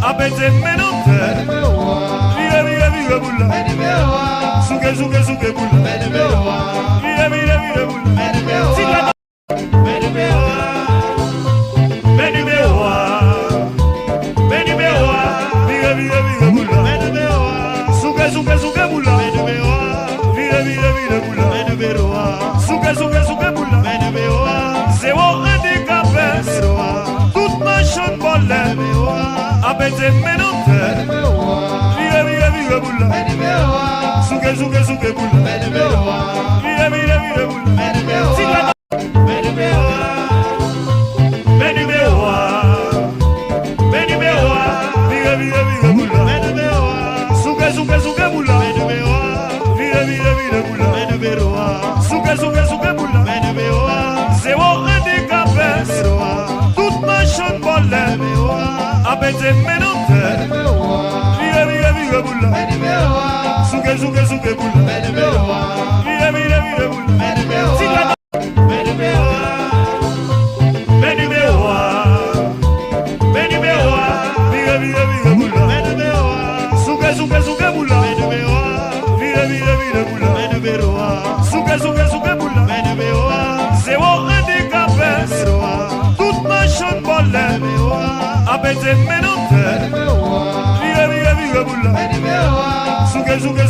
Apete menonte, vive bula, suke bula, vive bula, siga vive bula, suke bula, vive bula, suke bula, zéro handicapé, toute machine bolle. Apete menonte, vive bula, suke bula, vive bula, siga vive bula, suke bula, vive bula, suke bula, zéro handicapé, toute machine bolle. Apete menonte, vive bula, suke bula, vive bula, siga vive bula, suke bula, vive bula, suke bula, zéro handicapé, toute machine bolle. Apete menonte, vive bula, suke bula,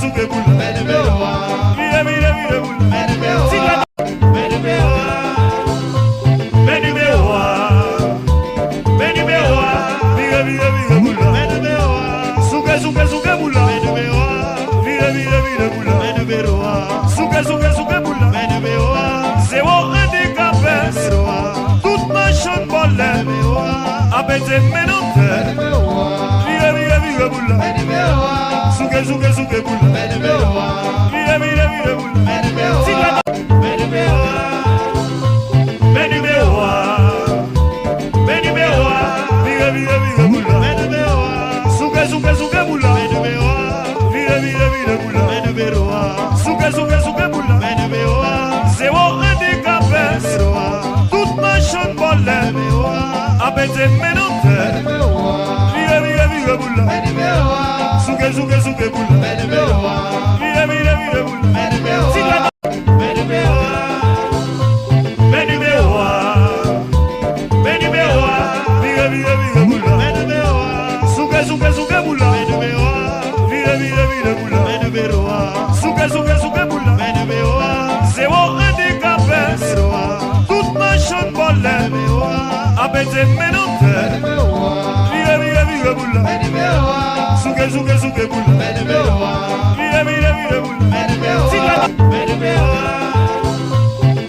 vive bula, siga vive bula, suke bula, vive bula, suke bula, zéro handicapé, toute machine bolle. Apete menonte, vive bula, suke bula, vive bula, siga vive bula, suke bula, vive bula, suke bula, zéro handicapé, toute machine bolle. Apete menonte, vive bula, suke bula, vive bula, siga vive bula, suke bula, vive bula, suke bula, zéro handicapé, toute machine bolle. Apete menonte, vive bula, suke bula, vive bula, siga vive bula, suke bula,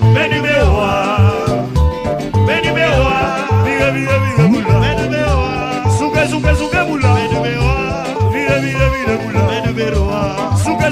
vive bula, suke